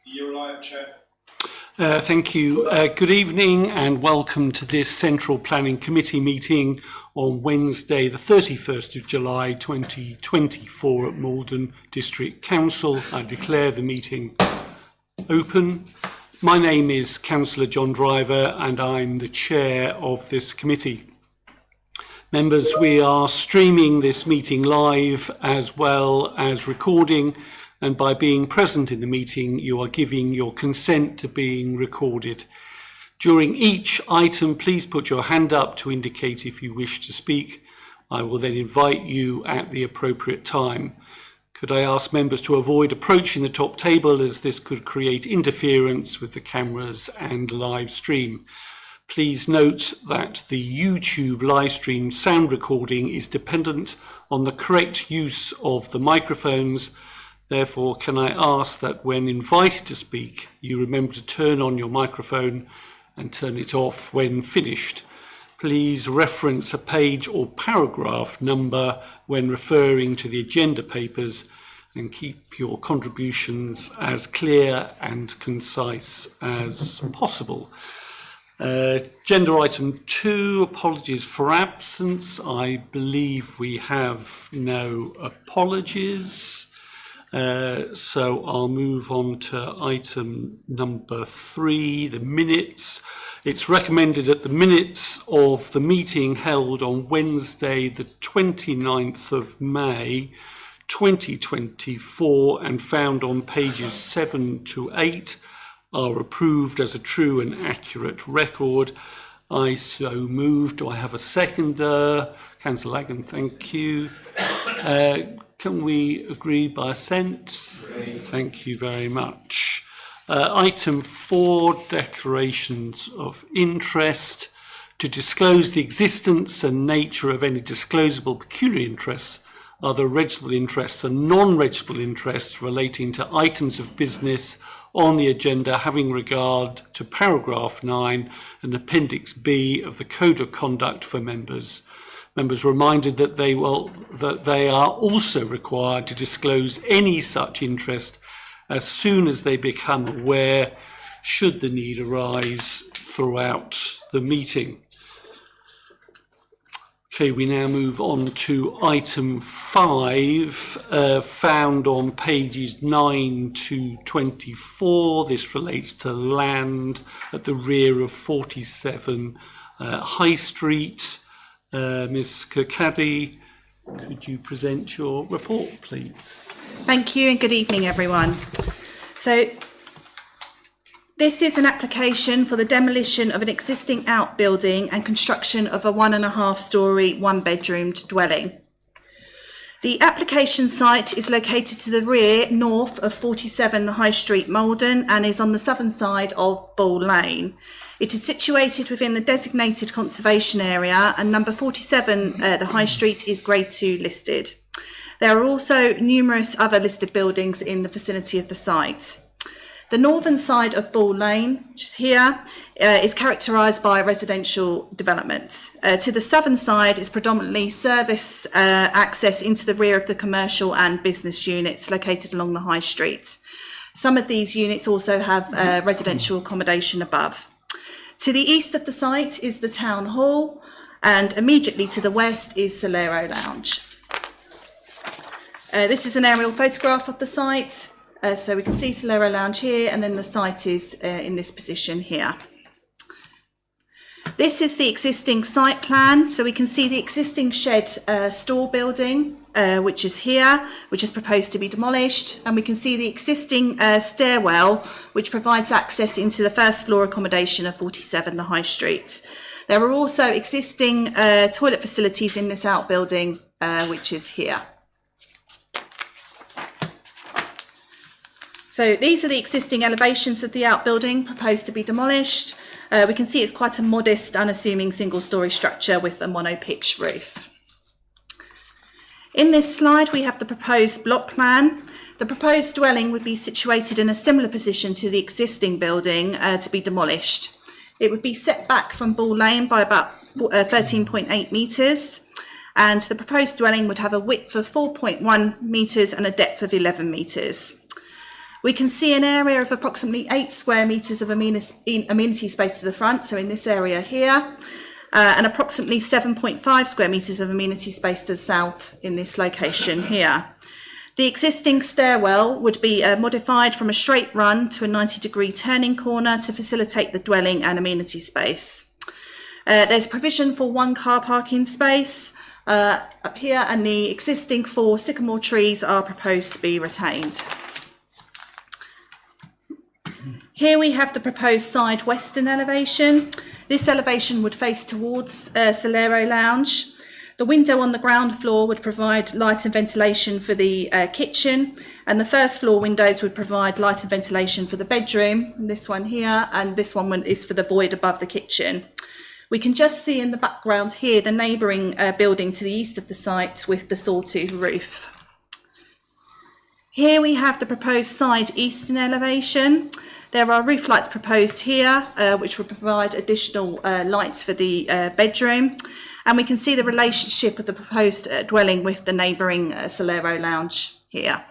You're right, Chair. Thank you. Good evening and welcome to this Central Planning Committee meeting on Wednesday the 31st of July 2024 at Maldon District Council. I declare the meeting open. My name is Councillor John Driver and I'm the chair of this committee. Members, we are streaming this meeting live as well as recording, and by being present in the meeting, you are giving your consent to being recorded. During each item, please put your hand up to indicate if you wish to speak. I will then invite you at the appropriate time. Could I ask members to avoid approaching the top table, as this could create interference with the cameras and live stream. Please note that the YouTube live stream sound recording is dependent on the correct use of the microphones. Therefore, can I ask that when invited to speak, you remember to turn on your microphone and turn it off when finished. Please reference a page or paragraph number when referring to the agenda papers and keep your contributions as clear and concise as possible. Agenda item 2, apologies for absence. I believe we have no apologies. So I'll move on to item number 3, the minutes. It's recommended that the minutes of the meeting held on Wednesday, the 29th of May, 2024, and found on pages 7 to 8, are approved as a true and accurate record. I so move. Do I have a seconder? Councillor Lagan, thank you. Can we agree by assent? Great. Thank you very much. Item 4, declarations of interest. To disclose the existence and nature of any disclosable peculiar interests, other registrable interests and non-registrable interests relating to items of business on the agenda having regard to paragraph 9 and appendix B of the Code of Conduct for members. Members are reminded that they are also required to disclose any such interest as soon as they become aware, should the need arise throughout the meeting. Okay, we now move on to item 5, found on pages 9 to 24. This relates to land at the rear of 47 High Street. Ms. Kirkcaldy, could you present your report, please? Thank you and good evening, everyone. So this is an application for the demolition of an existing outbuilding and construction of a 1.5-storey, 1-bedroomed dwelling. The application site is located to the rear north of 47 High Street, Maldon, and is on the southern side of Bull Lane. It is situated within the designated conservation area, and number 47, the High Street, is Grade 2 listed. There are also numerous other listed buildings in the vicinity of the site. The northern side of Bull Lane, which is here, is characterised by residential development. To the southern side is predominantly service access into the rear of the commercial and business units located along the High Street. Some of these units also have residential accommodation above. To the east of the site is the Town Hall, and immediately to the west is Solero Lounge. This is an aerial photograph of the site. So we can see Solero Lounge here, and then the site is in this position here. This is the existing site plan. So we can see the existing shed store building, which is here, which is proposed to be demolished. And we can see the existing stairwell, which provides access into the first floor accommodation of 47 the High Street. There are also existing toilet facilities in this outbuilding, which is here. So these are the existing elevations of the outbuilding proposed to be demolished. We can see it's quite a modest, unassuming single-storey structure with a mono-pitch roof. In this slide, we have the proposed block plan. The proposed dwelling would be situated in a similar position to the existing building to be demolished. It would be set back from Bull Lane by about 13.8 metres, and the proposed dwelling would have a width of 4.1 metres and a depth of 11 metres. We can see an area of approximately 8 square metres of amenity space to the front, so in this area here, and approximately 7.5 square metres of amenity space to the south in this location here. The existing stairwell would be modified from a straight run to a 90-degree turning corner to facilitate the dwelling and amenity space. There's provision for 1 car parking space up here, and the existing 4 sycamore trees are proposed to be retained. Here we have the proposed side western elevation. This elevation would face towards Solero Lounge. The window on the ground floor would provide light and ventilation for the kitchen, and the first floor windows would provide light and ventilation for the bedroom, this one here, and this one is for the void above the kitchen. We can just see in the background here the neighbouring building to the east of the site with the sawtooth roof. Here we have the proposed side eastern elevation. There are roof lights proposed here, which will provide additional lights for the bedroom. And we can see the relationship of the proposed dwelling with the neighbouring Solero Lounge here.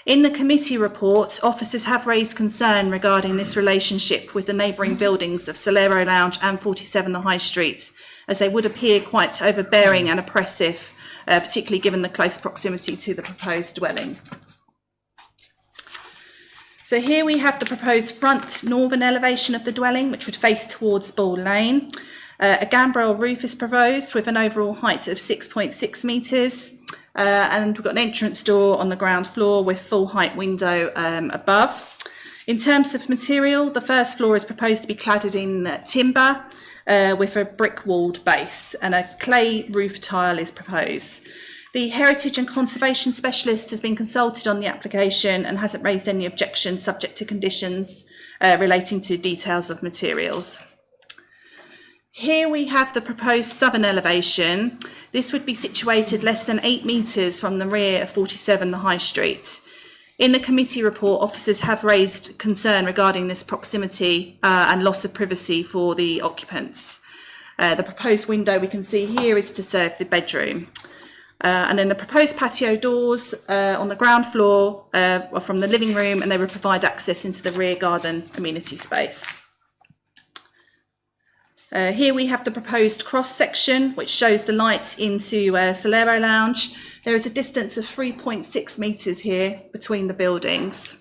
In the committee report, officers have raised concern regarding this relationship with the neighbouring buildings of Solero Lounge and 47 the High Street, as they would appear quite overbearing and oppressive, particularly given the close proximity to the proposed dwelling. So here we have the proposed front northern elevation of the dwelling, which would face towards Ball Lane. A gambrel roof is proposed with an overall height of 6.6 metres, and we've got an entrance door on the ground floor with full height window above. In terms of material, the first floor is proposed to be cladded in timber with a brick walled base, and a clay roof tile is proposed. The Heritage and Conservation Specialist has been consulted on the application and hasn't raised any objections subject to conditions relating to details of materials. Here we have the proposed southern elevation. This would be situated less than 8 metres from the rear of 47 the High Street. In the committee report, officers have raised concern regarding this proximity and loss of privacy for the occupants. The proposed window we can see here is to serve the bedroom. And then the proposed patio doors on the ground floor are from the living room, and they would provide access into the rear garden amenity space. Here we have the proposed cross section, which shows the light into Solero Lounge. There is a distance of 3.6 metres here between the buildings.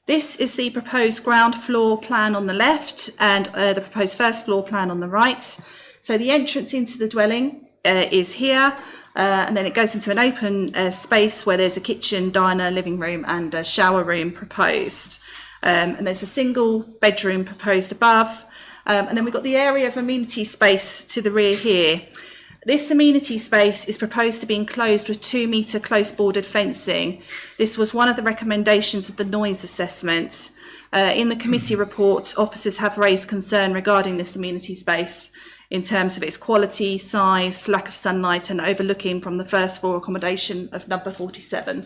This is the proposed ground floor plan on the left and the proposed first floor plan on the right. So the entrance into the dwelling is here, and then it goes into an open space where there's a kitchen, diner, living room and a shower room proposed. And there's a single bedroom proposed above. And then we've got the area of amenity space to the rear here. This amenity space is proposed to be enclosed with 2 metre close bordered fencing. This was one of the recommendations of the noise assessment. In the committee report, officers have raised concern regarding this amenity space in terms of its quality, size, lack of sunlight and overlooking from the first floor accommodation of number 47.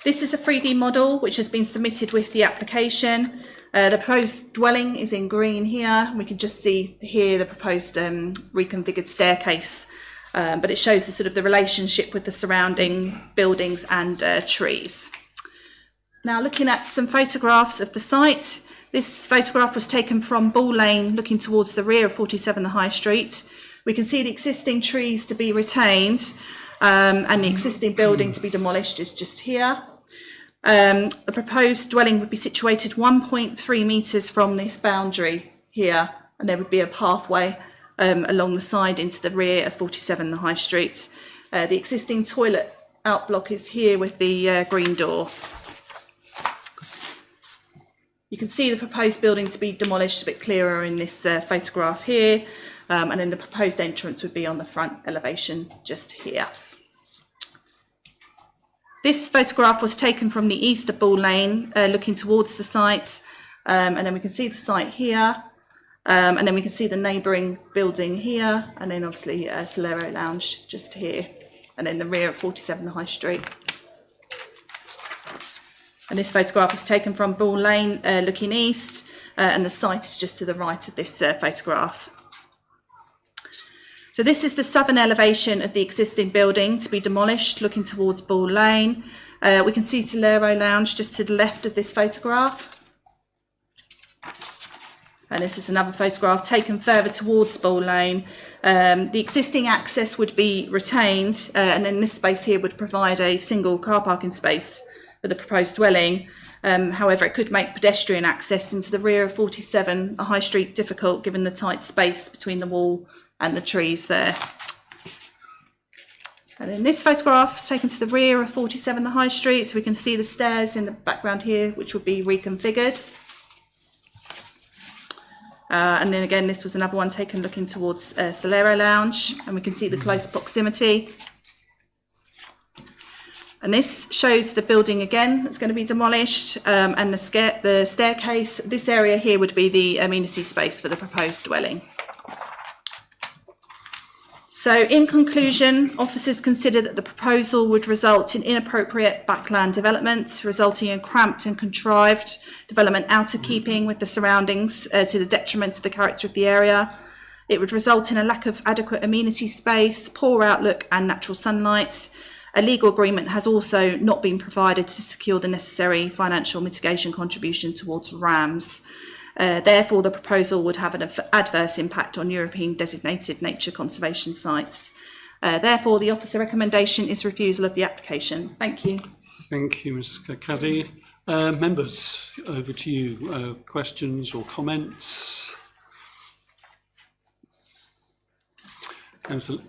This is a 3D model which has been submitted with the application. The proposed dwelling is in green here. We can just see here the proposed reconfigured staircase, but it shows the sort of the relationship with the surrounding buildings and trees. Now looking at some photographs of the site. This photograph was taken from Ball Lane looking towards the rear of 47 the High Street. We can see the existing trees to be retained and the existing building to be demolished is just here. The proposed dwelling would be situated 1.3 metres from this boundary here, and there would be a pathway along the side into the rear of 47 the High Street. The existing toilet outblock is here with the green door. You can see the proposed building to be demolished a bit clearer in this photograph here, and then the proposed entrance would be on the front elevation just here. This photograph was taken from the east of Ball Lane, looking towards the site, and then we can see the site here, and then we can see the neighbouring building here, and then obviously Solero Lounge just here, and then the rear of 47 the High Street. And this photograph is taken from Ball Lane, looking east, and the site is just to the right of this photograph. So this is the southern elevation of the existing building to be demolished, looking towards Ball Lane. We can see Solero Lounge just to the left of this photograph. And this is another photograph taken further towards Ball Lane. The existing access would be retained, and then this space here would provide a single car parking space for the proposed dwelling. However, it could make pedestrian access into the rear of 47 High Street difficult given the tight space between the wall and the trees there. And then this photograph is taken to the rear of 47 the High Street, so we can see the stairs in the background here, which will be reconfigured. And then again, this was another one taken looking towards Solero Lounge, and we can see the close proximity. And this shows the building again that's going to be demolished, and the staircase. This area here would be the amenity space for the proposed dwelling. So in conclusion, officers consider that the proposal would result in inappropriate backland development, resulting in cramped and contrived development out of keeping with the surroundings to the detriment of the character of the area. It would result in a lack of adequate amenity space, poor outlook and natural sunlight. A legal agreement has also not been provided to secure the necessary financial mitigation contribution towards RAMS. Therefore, the proposal would have an adverse impact on European designated nature conservation sites. Therefore, the officer recommendation is refusal of the application. Thank you. Thank you, Ms. Caddy. Members, over to you. Questions or comments? Councillor.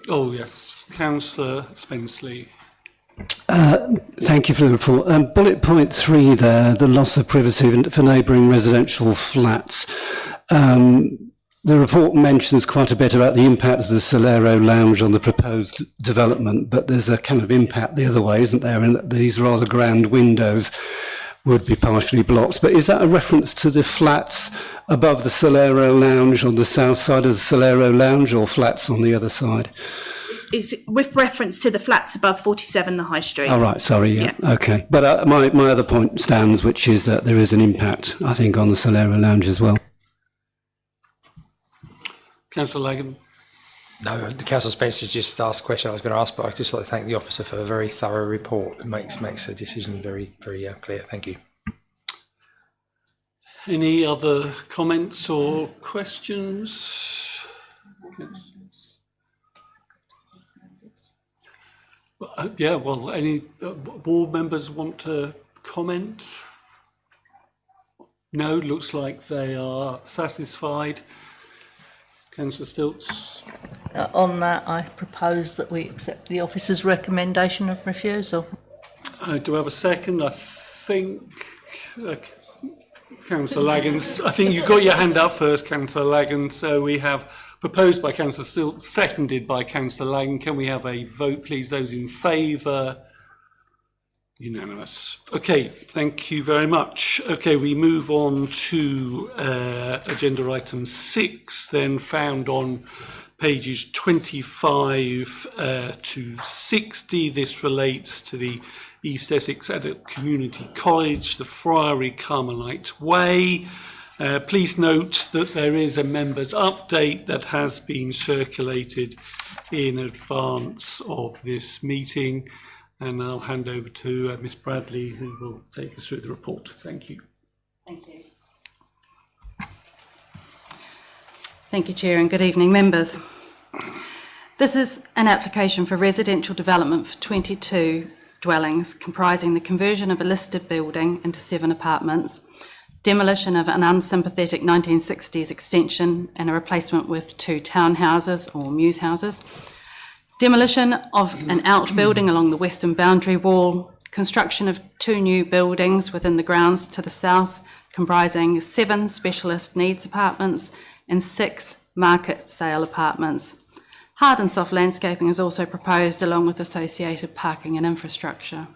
Oh yes, Councillor Spenceley. Thank you for the report. Bullet point 3 there, the loss of privacy for neighbouring residential flats. The report mentions quite a bit about the impact of the Solero Lounge on the proposed development, but there's a kind of impact the other way, isn't there, in that these rather grand windows would be partially blocked. But is that a reference to the flats above the Solero Lounge on the south side of the Solero Lounge, or flats on the other side? Is with reference to the flats above 47 the High Street. Oh, right, sorry, yeah. Okay. But my other point stands, which is that there is an impact, I think, on the Solero Lounge as well. Councillor Lagan. No, Councillor Spencer's just asked a question I was going to ask, but I'd just like to thank the officer for a very thorough report. It makes the decision very clear. Thank you. Any other comments or questions? Yeah, well, any board members want to comment? No, looks like they are satisfied. Councillor Stilts. On that, I propose that we accept the officer's recommendation of refusal. Do I have a second? I think Councillor Lagan. I think you got your hand up first, Councillor Lagan. So we have proposed by Councillor Stilts, seconded by Councillor Lagan. Can we have a vote, please? Those in favour? Unanimous. Okay, thank you very much. Okay, we move on to agenda item 6, then found on pages 25 to 60. This relates to the East Essex Adult Community College, the Friary Carmelite Way. Please note that there is a members' update that has been circulated in advance of this meeting, and I'll hand over to Miss Bradley, who will take us through the report. Thank you. Thank you. Thank you, Chair, and good evening, members. This is an application for residential development for 22 dwellings, comprising the conversion of a listed building into 7 apartments, demolition of an unsympathetic 1960s extension and a replacement with 2 townhouses or mews houses, demolition of an outbuilding along the western boundary wall, construction of 2 new buildings within the grounds to the south, comprising 7 specialist needs apartments and 6 market sale apartments. Hard and soft landscaping is also proposed along with associated parking and infrastructure.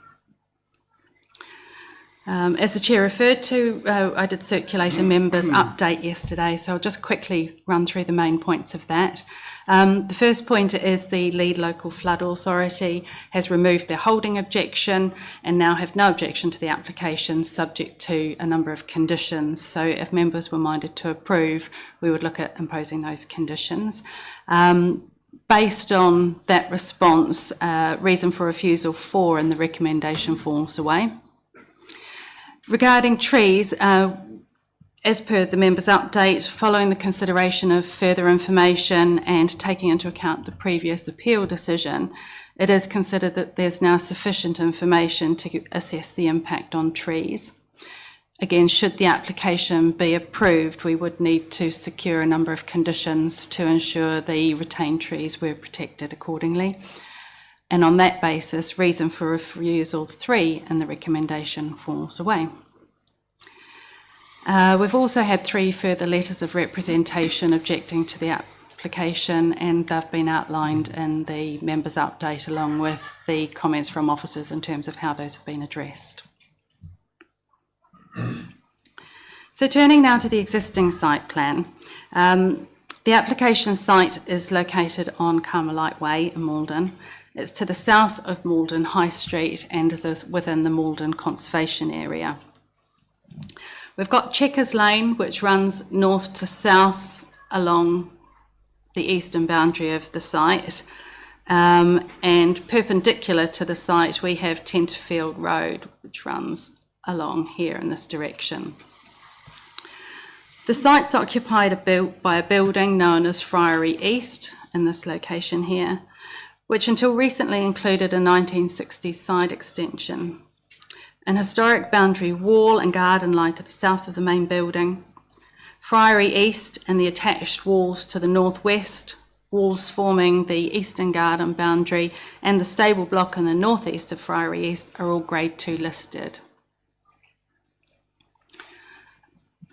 As the Chair referred to, I did circulate a members' update yesterday, so I'll just quickly run through the main points of that. The first point is the lead local flood authority has removed their holding objection and now have no objection to the application, subject to a number of conditions. So if members were minded to approve, we would look at imposing those conditions. Based on that response, reason for refusal 4 and the recommendation falls away. Regarding trees, as per the members' update, following the consideration of further information and taking into account the previous appeal decision, it is considered that there's now sufficient information to assess the impact on trees. Again, should the application be approved, we would need to secure a number of conditions to ensure the retained trees were protected accordingly. And on that basis, reason for refusal 3 and the recommendation falls away. We've also had 3 further letters of representation objecting to the application, and they've been outlined in the members' update along with the comments from officers in terms of how those have been addressed. So turning now to the existing site plan, the application site is located on Carmelite Way in Maldon. It's to the south of Maldon High Street and is within the Maldon Conservation Area. We've got Checkers Lane, which runs north to south along the eastern boundary of the site, and perpendicular to the site we have Tenterfield Road, which runs along here in this direction. The site's occupied by a building known as Friary East in this location here, which until recently included a 1960s side extension. An historic boundary wall and garden lie to the south of the main building. Friary East and the attached walls to the northwest, walls forming the eastern garden boundary, and the stable block in the northeast of Friary East are all Grade 2 listed.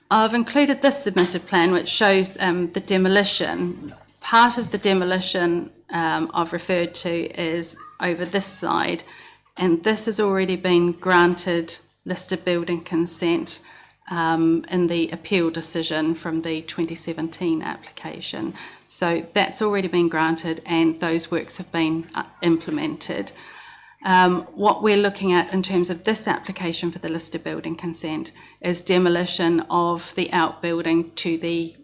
I've included this submitted plan which shows the demolition. Part of the demolition I've referred to is over this side, and this has already been granted listed building consent in the appeal decision from the 2017 application. So that's already been granted and those works have been implemented. What we're looking at in terms of this application for the listed building consent is demolition of the outbuilding to the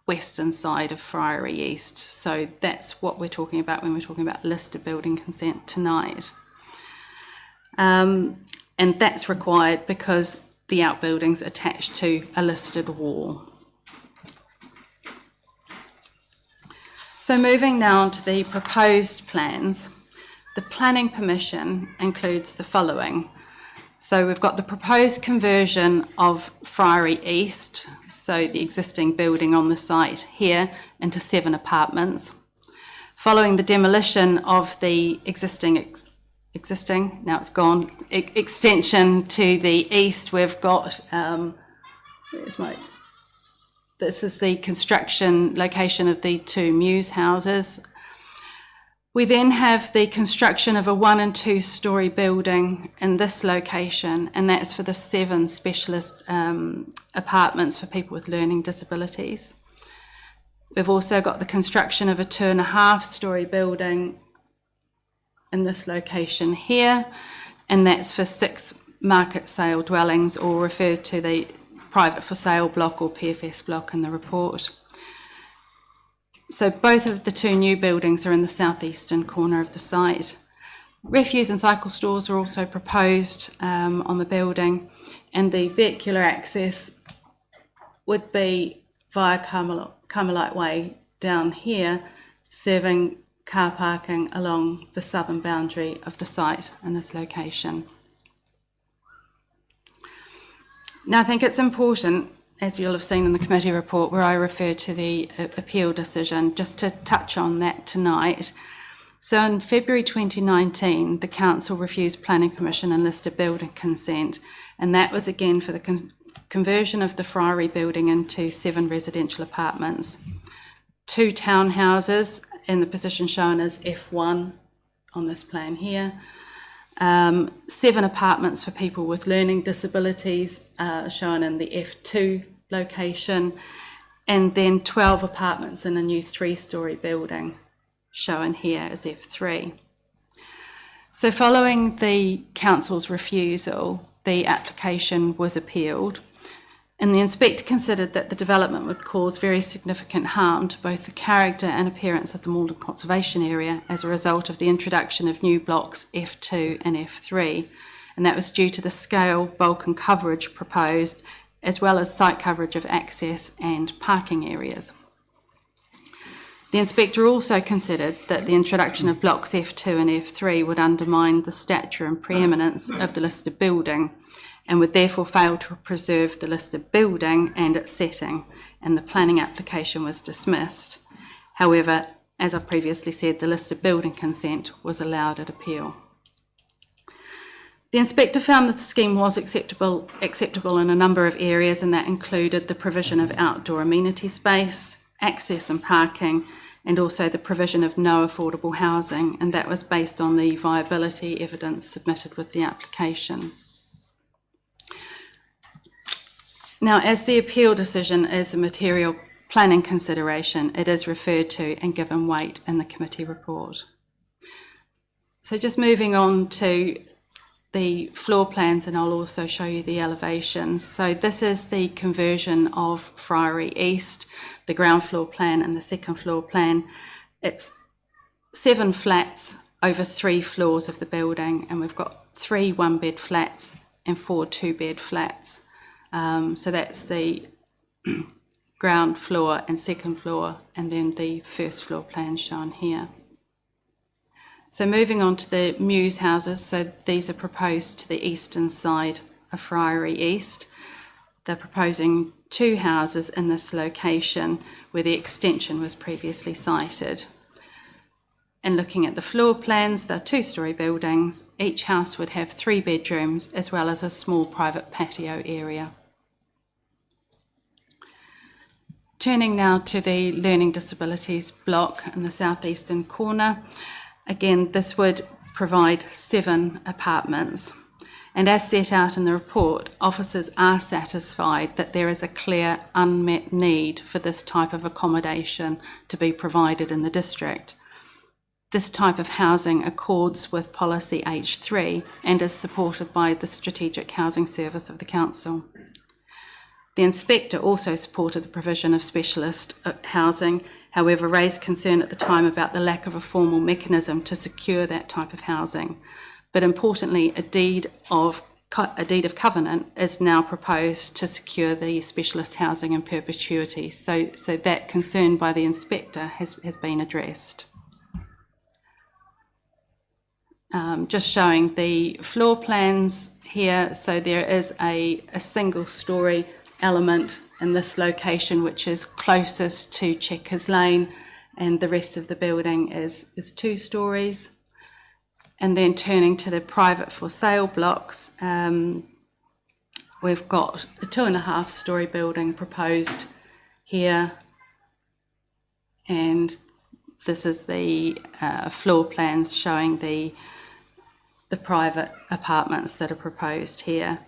western side of Friary East. So that's what we're talking about when we're talking about listed building consent tonight. And that's required because the outbuilding's attached to a listed wall. So moving now to the proposed plans. The planning permission includes the following. So we've got the proposed conversion of Friary East, so the existing building on the site here, into 7 apartments. Following the demolition of the existing, now it's gone, extension to the east, we've got, this is the construction location of the 2 Muse houses. We then have the construction of a 1 and 2 story building in this location, and that's for the 7 specialist apartments for people with learning disabilities. We've also got the construction of a 2.5 story building in this location here, and that's for 6 market sale dwellings, or referred to the private for sale block or PFS block in the report. So both of the 2 new buildings are in the southeastern corner of the site. Refuse and cycle stores are also proposed on the building, and the vehicular access would be via Carmelite Way down here, serving car parking along the southern boundary of the site in this location. Now I think it's important, as you'll have seen in the committee report where I refer to the appeal decision, just to touch on that tonight. So in February 2019, the council refused planning permission and listed building consent, and that was again for the conversion of the Friary building into 7 residential apartments, 2 townhouses in the position shown as F1 on this plan here, 7 apartments for people with learning disabilities shown in the F2 location, and then 12 apartments in a new 3-story building shown here as F3. So following the council's refusal, the application was appealed. And the inspector considered that the development would cause very significant harm to both the character and appearance of the Maldon Conservation Area as a result of the introduction of new blocks F2 and F3. And that was due to the scale, bulk and coverage proposed, as well as site coverage of access and parking areas. The inspector also considered that the introduction of blocks F2 and F3 would undermine the stature and preeminence of the listed building, and would therefore fail to preserve the listed building and its setting, and the planning application was dismissed. However, as I've previously said, the listed building consent was allowed at appeal. The inspector found that the scheme was acceptable in a number of areas, and that included the provision of outdoor amenity space, access and parking, and also the provision of no affordable housing, and that was based on the viability evidence submitted with the application. Now, as the appeal decision is a material planning consideration, it is referred to and given weight in the committee report. So just moving on to the floor plans, and I'll also show you the elevations. So this is the conversion of Friary East, the ground floor plan and the second floor plan. It's 7 flats over 3 floors of the building, and we've got 3 one-bed flats and 4 two-bed flats. So that's the ground floor and second floor, and then the first floor plan shown here. So moving on to the Mews houses, so these are proposed to the eastern side of Friary East. They're proposing 2 houses in this location where the extension was previously sited. And looking at the floor plans, they're 2-storey buildings. Each house would have 3 bedrooms as well as a small private patio area. Turning now to the learning disabilities block in the southeastern corner. Again, this would provide 7 apartments. And as set out in the report, officers are satisfied that there is a clear unmet need for this type of accommodation to be provided in the district. This type of housing accords with policy H3 and is supported by the Strategic Housing Service of the Council. The inspector also supported the provision of specialist housing, however raised concern at the time about the lack of a formal mechanism to secure that type of housing. But importantly, a deed of covenant is now proposed to secure the specialist housing in perpetuity. So that concern by the inspector has been addressed. Just showing the floor plans here. So there is a single-storey element in this location which is closest to Checkers Lane, and the rest of the building is 2 stories. And then turning to the private for sale blocks, we've got a 2.5-storey building proposed here, and this is the floor plans showing the private apartments that are proposed here.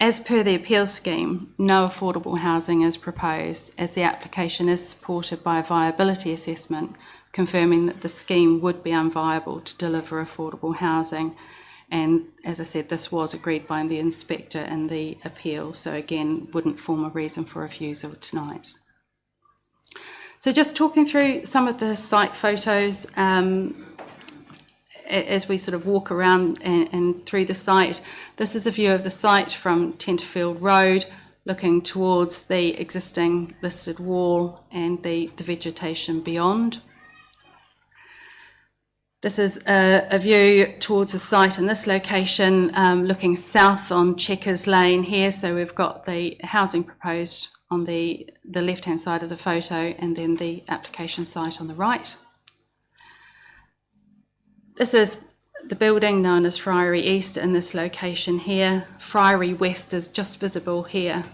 As per the appeal scheme, no affordable housing is proposed, as the application is supported by a viability assessment confirming that the scheme would be unviable to deliver affordable housing. And as I said, this was agreed by the inspector in the appeal, so again, wouldn't form a reason for refusal tonight. So just talking through some of the site photos, as we sort of walk around and through the site. This is a view of the site from Tenterfield Road, looking towards the existing listed wall and the vegetation beyond. This is a view towards the site in this location, looking south on Checkers Lane here. So we've got the housing proposed on the left-hand side of the photo, and then the application site on the right. This is the building known as Friary East in this location here. Friary West is just visible here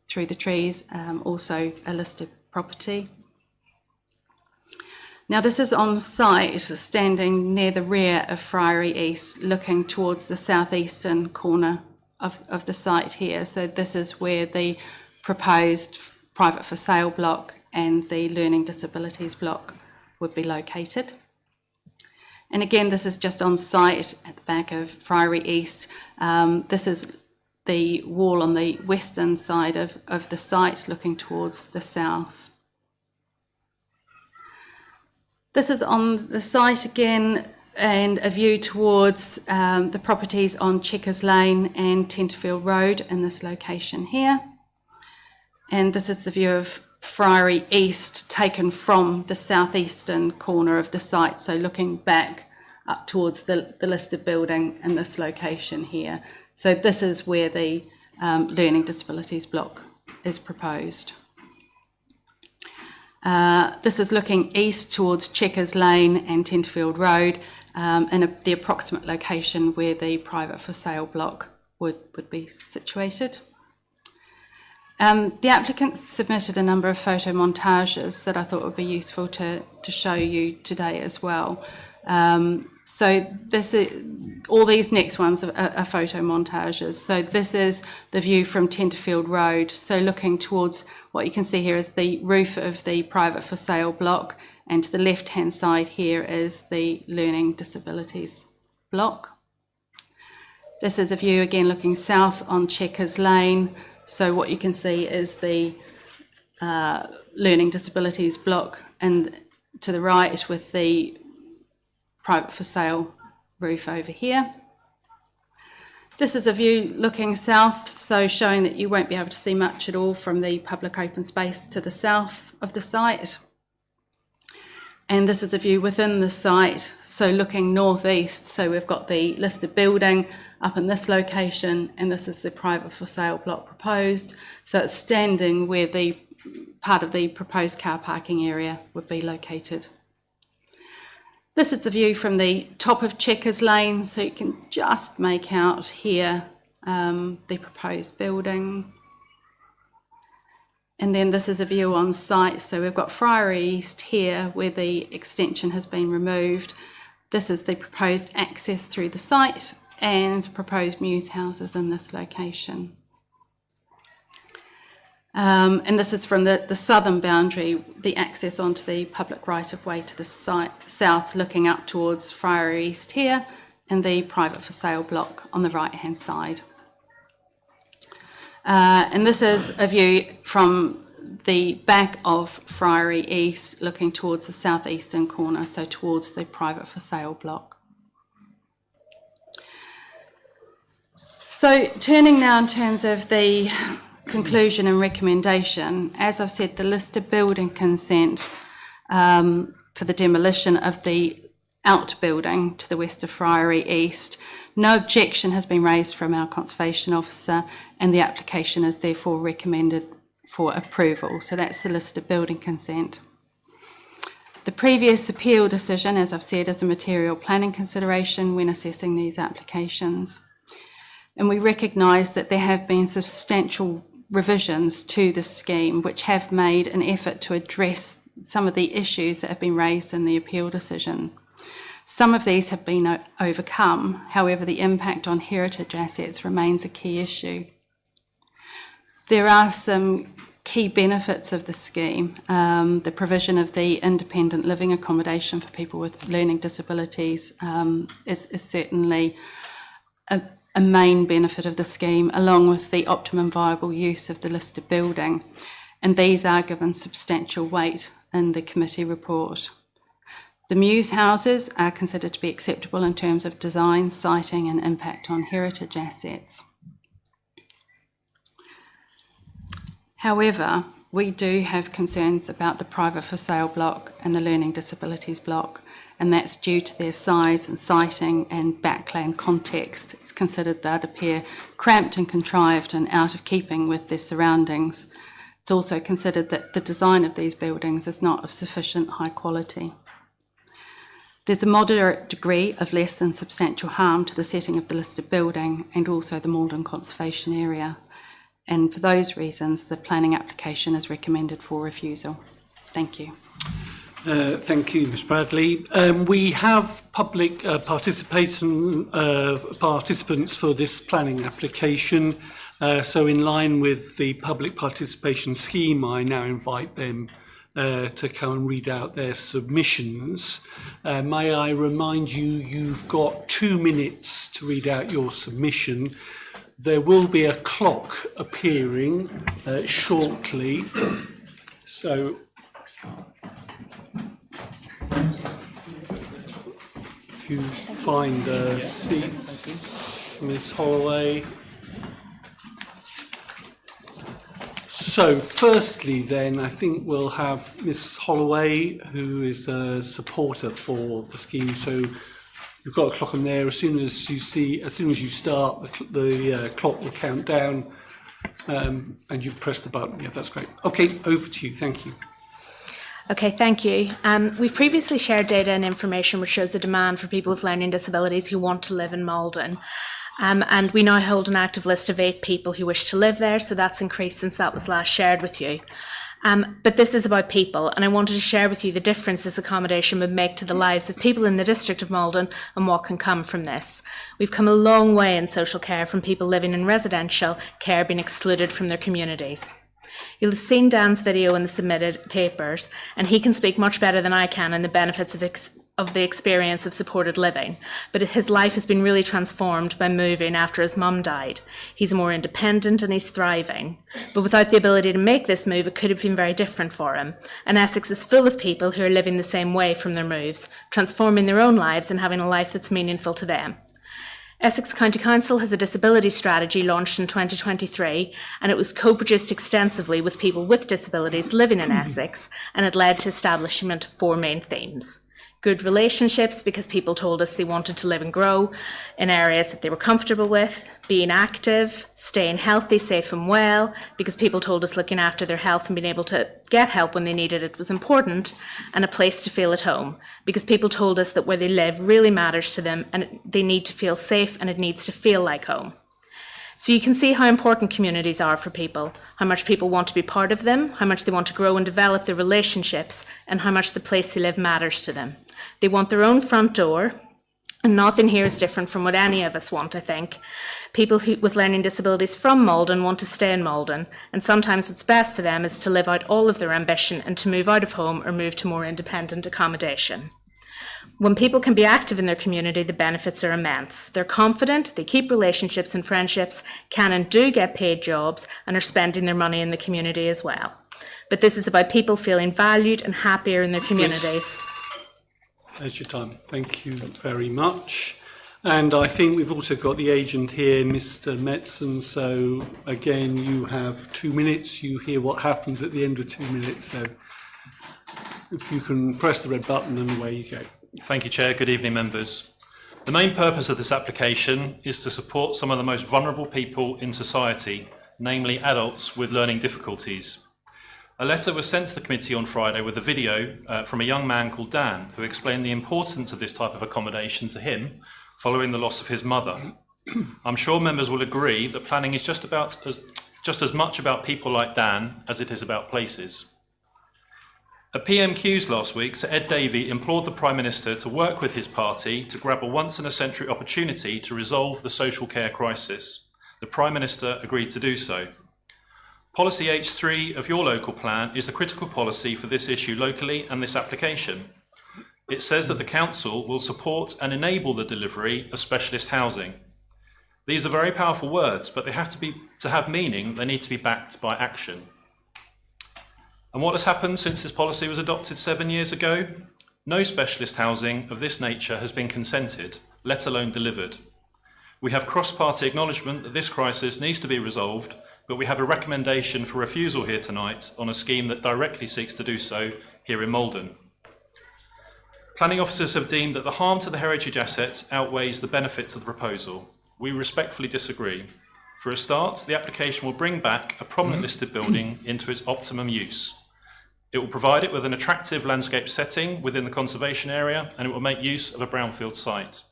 through the trees, also a listed property. Now this is on site, standing near the rear of Friary East, looking towards the southeastern corner of the site here. So this is where the proposed private for sale block and the learning disabilities block would be located. And again, this is just on site at the back of Friary East. This is the wall on the western side of the site looking towards the south. This is on the site again, and a view towards the properties on Checkers Lane and Tenterfield Road in this location here. And this is the view of Friary East taken from the southeastern corner of the site, so looking back up towards the listed building in this location here. So this is where the learning disabilities block is proposed. This is looking east towards Checkers Lane and Tenterfield Road, and the approximate location where the private for sale block would be situated. The applicants submitted a number of photo montages that I thought would be useful to show you today as well. So all these next ones are photo montages. So this is the view from Tenterfield Road. So looking towards what you can see here is the roof of the private for sale block, and to the left-hand side here is the learning disabilities block. This is a view again looking south on Checkers Lane. So what you can see is the learning disabilities block, and to the right with the private for sale roof over here. This is a view looking south, so showing that you won't be able to see much at all from the public open space to the south of the site. And this is a view within the site, so looking northeast. So we've got the listed building up in this location, and this is the private for sale block proposed. So it's standing where the part of the proposed car parking area would be located. This is the view from the top of Checkers Lane, so you can just make out here the proposed building. And then this is a view on site, so we've got Friary East here where the extension has been removed. This is the proposed access through the site and proposed mews houses in this location. And this is from the southern boundary, the access onto the public right-of-way to the south, looking up towards Friary East here, and the private for sale block on the right-hand side. And this is a view from the back of Friary East, looking towards the southeastern corner, so towards the private for sale block. So turning now in terms of the conclusion and recommendation, as I've said, the listed building consent for the demolition of the outbuilding to the west of Friary East, no objection has been raised from our conservation officer, and the application is therefore recommended for approval. So that's the listed building consent. The previous appeal decision, as I've said, is a material planning consideration when assessing these applications. And we recognise that there have been substantial revisions to the scheme which have made an effort to address some of the issues that have been raised in the appeal decision. Some of these have been overcome, however, the impact on heritage assets remains a key issue. There are some key benefits of the scheme. The provision of the independent living accommodation for people with learning disabilities is certainly a main benefit of the scheme, along with the optimum viable use of the listed building. And these are given substantial weight in the committee report. The mews houses are considered to be acceptable in terms of design, siting and impact on heritage assets. However, we do have concerns about the private for sale block and the learning disabilities block, and that's due to their size and siting and backland context. It's considered they'd appear cramped and contrived and out of keeping with their surroundings. It's also considered that the design of these buildings is not of sufficient high quality. There's a moderate degree of less than substantial harm to the setting of the listed building and also the Maldon conservation area. And for those reasons, the planning application is recommended for refusal. Thank you. Thank you, Ms Bradley. We have public participants for this planning application. So in line with the public participation scheme, I now invite them to come and read out their submissions. May I remind you, you've got 2 minutes to read out your submission. There will be a clock appearing shortly. So if you find a seat, Ms. Holloway. So firstly then, I think we'll have Ms. Holloway, who is a supporter for the scheme. So you've got a clock on there. As soon as you start, the clock will count down, and you've pressed the button. Yeah, that's great. Okay, over to you. Thank you. Okay, thank you. We've previously shared data and information which shows the demand for people with learning disabilities who want to live in Maldon. And we now hold an active list of 8 people who wish to live there, so that's increased since that was last shared with you. But this is about people, and I wanted to share with you the difference this accommodation would make to the lives of people in the district of Maldon and what can come from this. We've come a long way in social care from people living in residential care being excluded from their communities. You'll have seen Dan's video in the submitted papers, and he can speak much better than I can on the benefits of the experience of supported living, but his life has been really transformed by moving after his mum died. He's more independent and he's thriving, but without the ability to make this move, it could have been very different for him. And Essex is full of people who are living the same way from their moves, transforming their own lives and having a life that's meaningful to them. Essex County Council has a disability strategy launched in 2023, and it was co-produced extensively with people with disabilities living in Essex, and it led to establishment of 4 main themes. Good relationships, because people told us they wanted to live and grow in areas that they were comfortable with. Being active, staying healthy, safe and well, because people told us looking after their health and being able to get help when they needed it was important. And a place to feel at home, because people told us that where they live really matters to them and they need to feel safe and it needs to feel like home. So you can see how important communities are for people, how much people want to be part of them, how much they want to grow and develop their relationships, and how much the place they live matters to them. They want their own front door, and nothing here is different from what any of us want, I think. People with learning disabilities from Maldon want to stay in Maldon, and sometimes what's best for them is to live out all of their ambition and to move out of home or move to more independent accommodation. When people can be active in their community, the benefits are immense. They're confident, they keep relationships and friendships, can and do get paid jobs, and are spending their money in the community as well. But this is about people feeling valued and happier in their communities. There's your time. Thank you very much. And I think we've also got the agent here, Mr. Metzen. So again, you have 2 minutes. You hear what happens at the end of 2 minutes. So if you can press the red button and away you go. Thank you, Chair. Good evening, members. The main purpose of this application is to support some of the most vulnerable people in society, namely adults with learning difficulties. A letter was sent to the committee on Friday with a video from a young man called Dan, who explained the importance of this type of accommodation to him following the loss of his mother. I'm sure members will agree that planning is just as much about people like Dan as it is about places. At PMQs last week, Sir Ed Davey implored the Prime Minister to work with his party to grab a once-in-a-century opportunity to resolve the social care crisis. The Prime Minister agreed to do so. Policy H3 of your local plan is the critical policy for this issue locally and this application. It says that the Council will support and enable the delivery of specialist housing. These are very powerful words, but they have to have meaning, they need to be backed by action. And what has happened since this policy was adopted 7 years ago? No specialist housing of this nature has been consented, let alone delivered. We have cross-party acknowledgement that this crisis needs to be resolved, but we have a recommendation for refusal here tonight on a scheme that directly seeks to do so here in Maldon. Planning officers have deemed that the harm to the heritage assets outweighs the benefits of the proposal. We respectfully disagree. For a start, the application will bring back a prominent listed building into its optimum use. It will provide it with an attractive landscape setting within the conservation area, and it will make use of a brownfield site.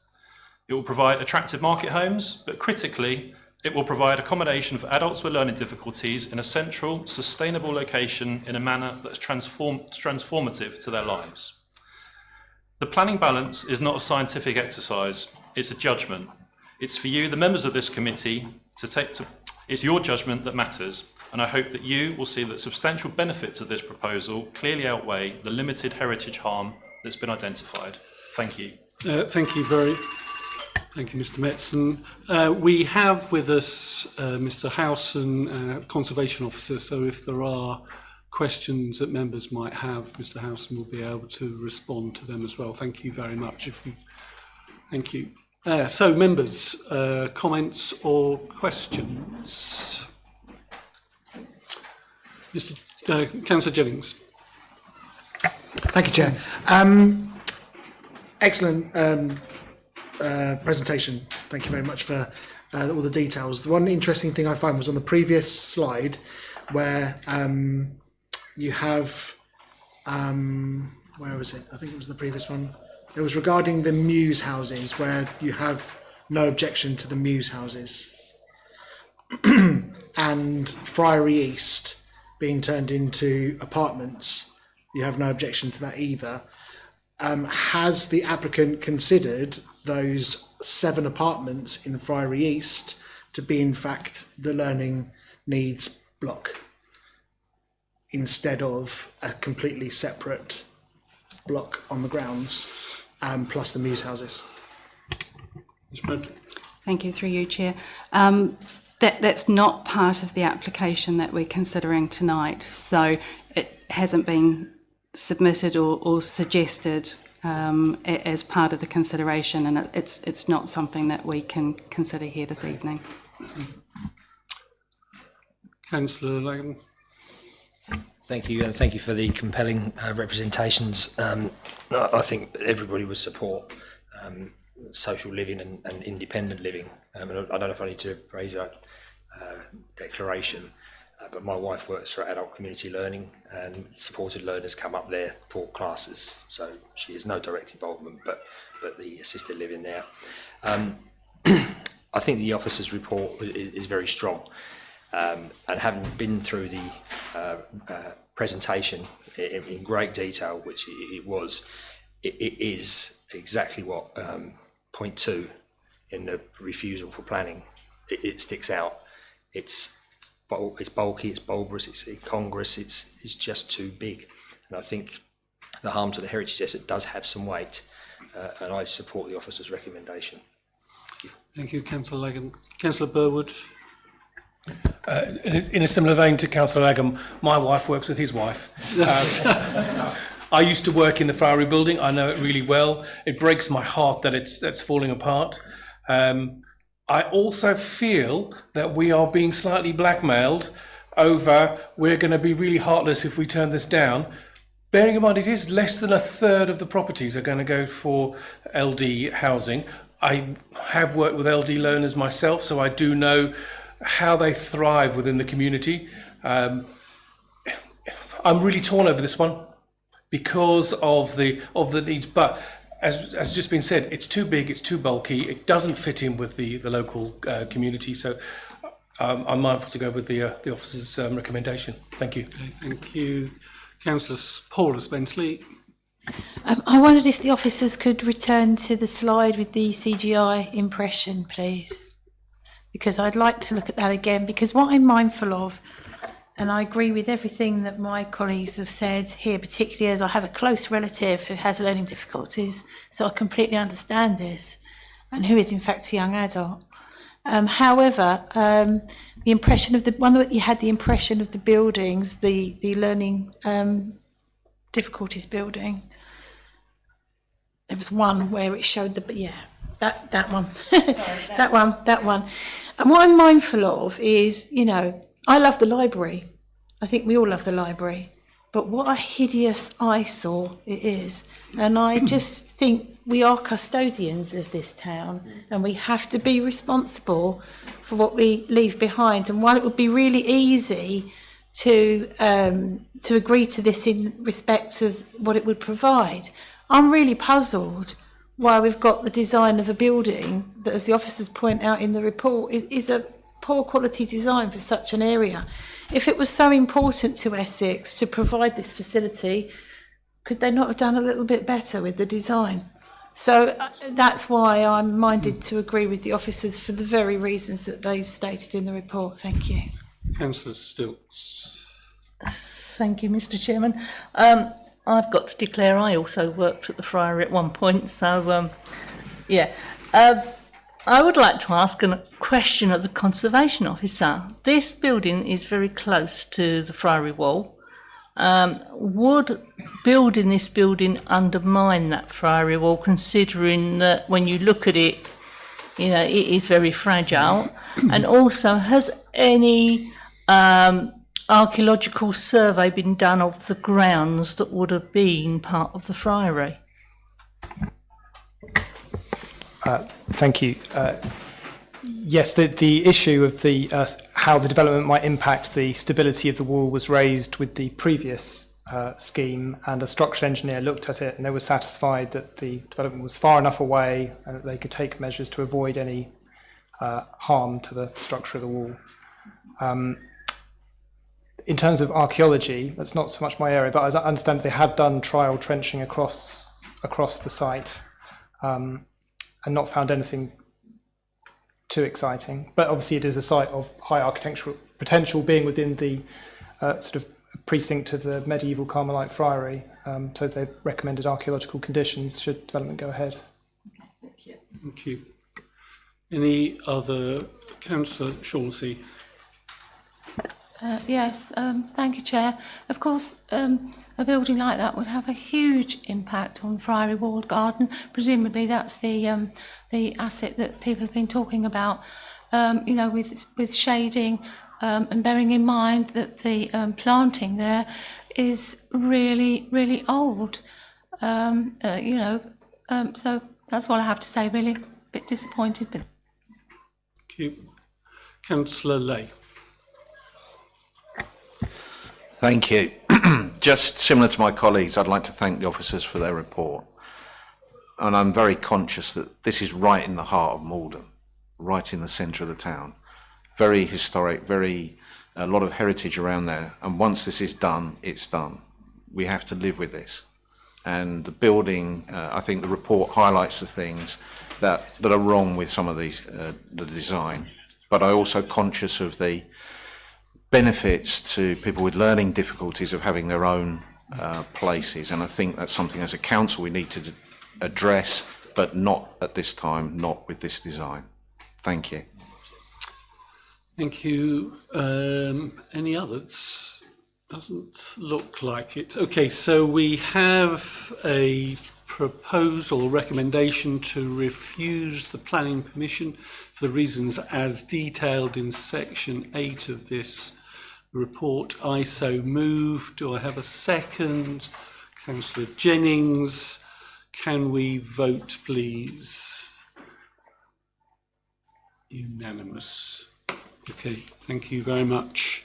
It will provide attractive market homes, but critically, it will provide accommodation for adults with learning difficulties in a central, sustainable location in a manner that's transformative to their lives. The planning balance is not a scientific exercise, it's a judgment. It's for you, the members of this committee, it's your judgment that matters, and I hope that you will see that substantial benefits of this proposal clearly outweigh the limited heritage harm that's been identified. Thank you. Thank you very Thank you, Mr. Metzen. We have with us Mr. Howson, Conservation Officer, so if there are questions that members might have, Mr. Howson will be able to respond to them as well. Thank you very much. Thank you. So, members, comments or questions? Councillor Jennings. Thank you, Chair. Excellent presentation. Thank you very much for all the details. The one interesting thing I found was on the previous slide where you have, where was it? I think it was the previous one. It was regarding the Mews houses where you have no objection to the Mews houses. And Friary East being turned into apartments, you have no objection to that either. Has the applicant considered those 7 apartments in Friary East to be in fact the learning needs block instead of a completely separate block on the grounds, plus the Mews houses? Thank you, through you, Chair. That's not part of the application that we're considering tonight, so it hasn't been submitted or suggested as part of the consideration, and it's not something that we can consider here this evening. Councillor Lagan. Thank you, and thank you for the compelling representations. I think everybody would support social living and independent living. I don't know if I need to raise a declaration, but my wife works for adult community learning, and supported learners come up there for classes, so she has no direct involvement, but the assisted living there. I think the officer's report is very strong, and having been through the presentation in great detail, which it is exactly what point 2 in the refusal for planning, it sticks out. It's bulky, it's bulbous, it's incongruous, it's just too big. And I think the harm to the heritage asset does have some weight, and I support the officer's recommendation. Thank you, Councillor Lagan. Councillor Burwood. In a similar vein to Councillor Lagan, my wife works with his wife. I used to work in the Friary building. I know it really well. It breaks my heart that that's falling apart. I also feel that we are being slightly blackmailed over we're going to be really heartless if we turn this down. Bearing in mind it is less than a third of the properties are going to go for LD housing. I have worked with LD learners myself, so I do know how they thrive within the community. I'm really torn over this one because of the needs, but as just been said, it's too big, it's too bulky, it doesn't fit in with the local community, so I'm mindful to go with the officer's recommendation. Thank you. Okay, thank you. Councillor Paula Spenceley. I wondered if the officers could return to the slide with the CGI impression, please, because I'd like to look at that again, because what I'm mindful of, and I agree with everything that my colleagues have said here, particularly as I have a close relative who has learning difficulties, so I completely understand this, and who is in fact a young adult. However, the impression of the one that you had, the impression of the buildings, the learning difficulties building. There was one where it showed that one, Sorry, that one. And what I'm mindful of is, I love the library. I think we all love the library. But what a hideous eyesore it is. And I just think we are custodians of this town, and we have to be responsible for what we leave behind. And while it would be really easy to agree to this in respect of what it would provide, I'm really puzzled why we've got the design of a building that, as the officers point out in the report, is a poor quality design for such an area. If it was so important to Essex to provide this facility, could they not have done a little bit better with the design? So that's why I'm minded to agree with the officers for the very reasons that they've stated in the report. Thank you. Councillor Stilts. Thank you, Mr. Chairman. I've got to declare I also worked at the Friary at one point, so yeah. I would like to ask a question of the Conservation Officer. This building is very close to the Friary wall. Would building this building undermine that Friary wall, considering that when you look at it, you know, it is very fragile? And also, has any archaeological survey been done of the grounds that would have been part of the Friary? Thank you. Yes, the issue of the how the development might impact the stability of the wall was raised with the previous scheme, and a structural engineer looked at it and they were satisfied that the development was far enough away and that they could take measures to avoid any harm to the structure of the wall. In terms of archaeology, that's not so much my area, but as I understand, they had done trial trenching across the site and not found anything too exciting. But obviously it is a site of high architectural potential, being within the sort of precinct of the medieval Carmelite Friary. So they've recommended archaeological conditions should development go ahead. Thank you. Any other? Councillor Shaughnessy. Yes, thank you, Chair. Of course, a building like that would have a huge impact on Friary Walled Garden. Presumably that's the asset that people have been talking about, you know, with shading, and bearing in mind that the planting there is really, really old. You know, so that's all I have to say, really. A bit disappointed. But Thank you. Councillor Lay. Thank you. Just similar to my colleagues, I'd like to thank the officers for their report. And I'm very conscious that this is right in the heart of Maldon, right in the centre of the town. Very historic, a lot of heritage around there. And once this is done, it's done. We have to live with this. And the building, I think the report highlights the things that are wrong with some of these, the design. But I'm also conscious of the benefits to people with learning difficulties of having their own places, and I think that's something as a council we need to address, but not at this time, not with this design. Thank you. Thank you. Any others? Doesn't look like it. Okay, so we have a proposal or recommendation to refuse the planning permission for the reasons as detailed in section 8 of this report. I so move. Do I have a second? Councillor Jennings. Can we vote, please? Unanimous. Okay, thank you very much.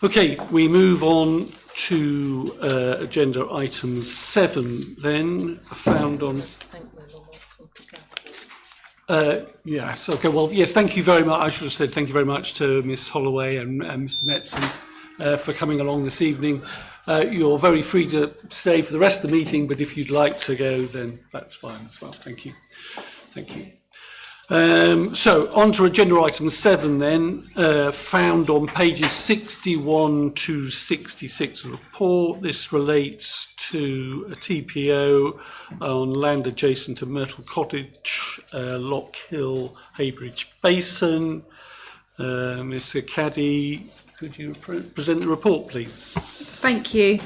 Okay, we move on to agenda item 7 then, found on... yes, okay, well, yes, thank you very much. I should have said thank you very much to Miss Holloway and Mr Metzen for coming along this evening. You're very free to stay for the rest of the meeting, but if you'd like to go, then that's fine as well. Thank you. Thank you. So, on to agenda item 7 then, found on pages 61 to 66 of the report. This relates to a TPO on land adjacent to Myrtle Cottage, Lock Hill, Heybridge Basin. Mr Caddy, could you present the report, please? Thank you.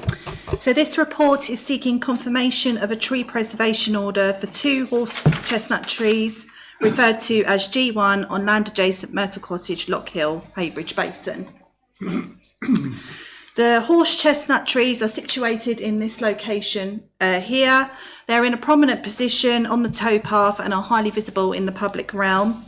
So this report is seeking confirmation of a tree preservation order for 2 horse chestnut trees referred to as G1 on land adjacent Myrtle Cottage, Lock Hill, Heybridge Basin. The horse chestnut trees are situated in this location here. They're in a prominent position on the towpath and are highly visible in the public realm.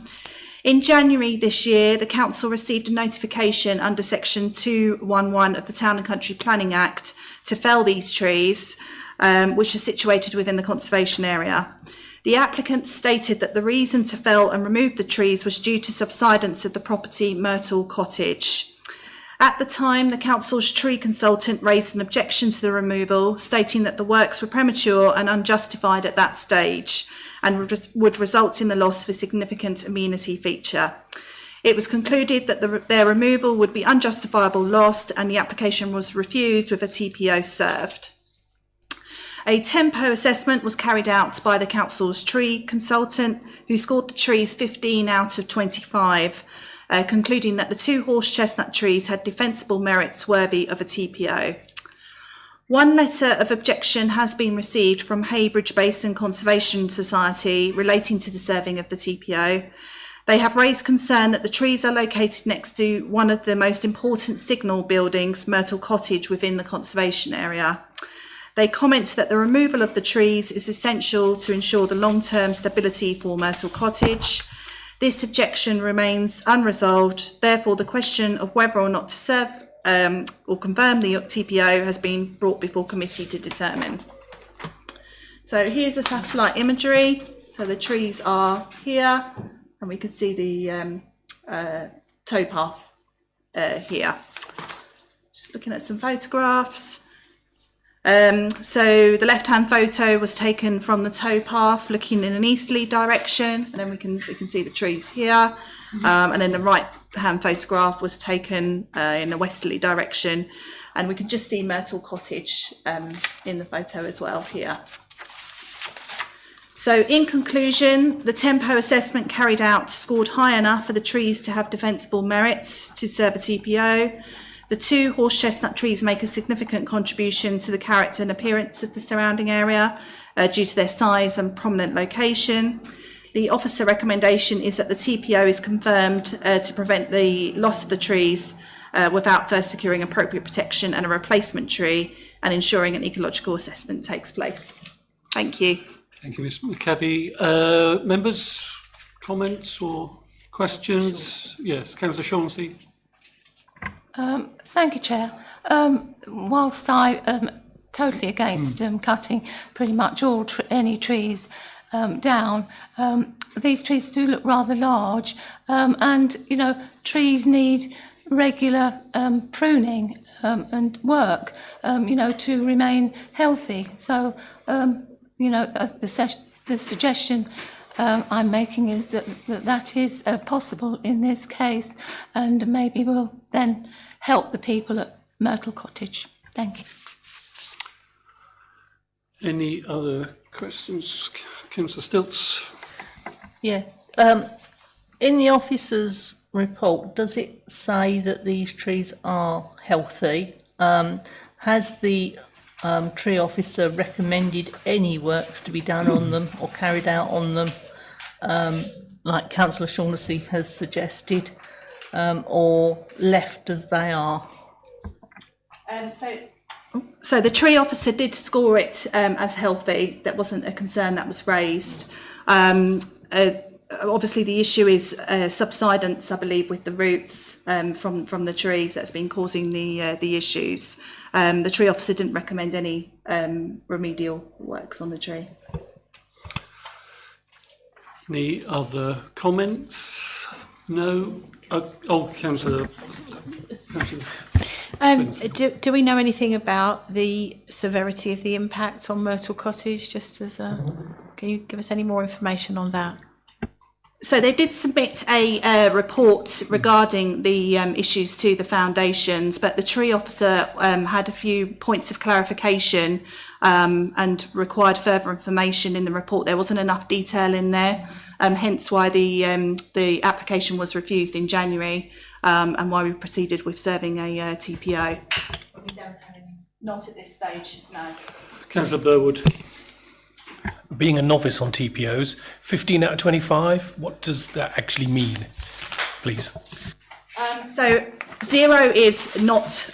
In January this year, the council received a notification under section 211 of the Town and Country Planning Act to fell these trees, which are situated within the conservation area. The applicant stated that the reason to fell and remove the trees was due to subsidence of the property Myrtle Cottage. At the time, the council's tree consultant raised an objection to the removal, stating that the works were premature and unjustified at that stage and would result in the loss of a significant amenity feature. It was concluded that their removal would be unjustifiable loss, and the application was refused with a TPO served. A tempo assessment was carried out by the council's tree consultant, who scored the trees 15 out of 25, concluding that the 2 horse chestnut trees had defensible merits worthy of a TPO. One letter of objection has been received from Heybridge Basin Conservation Society relating to the serving of the TPO. They have raised concern that the trees are located next to one of the most important signal buildings, Myrtle Cottage, within the conservation area. They comment that the removal of the trees is essential to ensure the long-term stability for Myrtle Cottage. This objection remains unresolved. Therefore, the question of whether or not to serve or confirm the TPO has been brought before committee to determine. So here's the satellite imagery. So the trees are here, and we can see the towpath here. Just looking at some photographs. So the left-hand photo was taken from the towpath, looking in an easterly direction, and then we can see the trees here. And then the right-hand photograph was taken in a westerly direction, and we can just see Myrtle Cottage in the photo as well here. So in conclusion, the tempo assessment carried out scored high enough for the trees to have defensible merits to serve a TPO. The 2 horse chestnut trees make a significant contribution to the character and appearance of the surrounding area due to their size and prominent location. The officer recommendation is that the TPO is confirmed to prevent the loss of the trees without first securing appropriate protection and a replacement tree, and ensuring an ecological assessment takes place. Thank you. Thank you, Ms McCaddy. Members, comments or questions? Yes, Councillor Shaughnessy. Thank you, Chair. Whilst I am totally against cutting pretty much all any trees down, these trees do look rather large, and you know, trees need regular pruning and work, you know, to remain healthy. So you know, the suggestion I'm making is that is possible in this case, and maybe will then help the people at Myrtle Cottage. Thank you. Any other questions? Councillor Stilts. Yeah. In the officer's report, does it say that these trees are healthy? Has the tree officer recommended any works to be done on them or carried out on them, like Councillor Shaughnessy has suggested, or left as they are? So the tree officer did score it as healthy. That wasn't a concern that was raised. Obviously, the issue is subsidence, I believe, with the roots from the trees that's been causing the issues. The tree officer didn't recommend any remedial works on the tree. Any other comments? No? Councillor. Do we know anything about the severity of the impact on Myrtle Cottage? Just as can you give us any more information on that? So they did submit a report regarding the issues to the foundations, but the tree officer had a few points of clarification and required further information in the report. There wasn't enough detail in there, hence why the application was refused in January, and why we proceeded with serving a TPO. We don't have any. Not at this stage, no. Councillor Burwood. Being a novice on TPOs, 15 out of 25, what does that actually mean, please? So 0 is not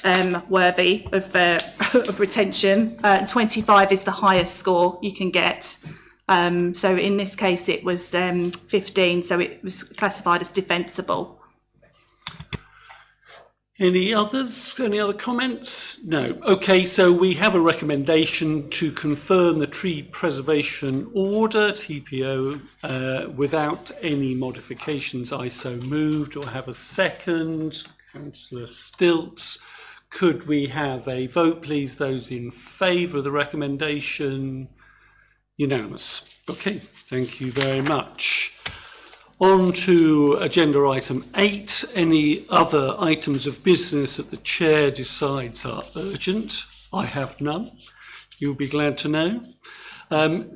worthy of retention. 25 is the highest score you can get. So in this case, it was 15, so it was classified as defensible. Any others? Any other comments? No. Okay, so we have a recommendation to confirm the tree preservation order, TPO, without any modifications. I so moved, or have a second. Councillor Stilts. Could we have a vote, please? Those in favour of the recommendation? Unanimous. Okay, thank you very much. On to agenda item 8. Any other items of business that the chair decides are urgent? I have none. you'll be glad to know.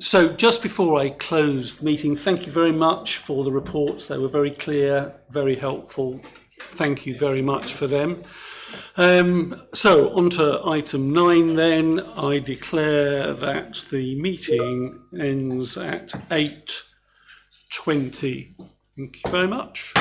So just before I close the meeting, thank you very much for the reports. They were very clear, very helpful. Thank you very much for them. So on to item 9 then. I declare that the meeting ends at 8:20. Thank you very much.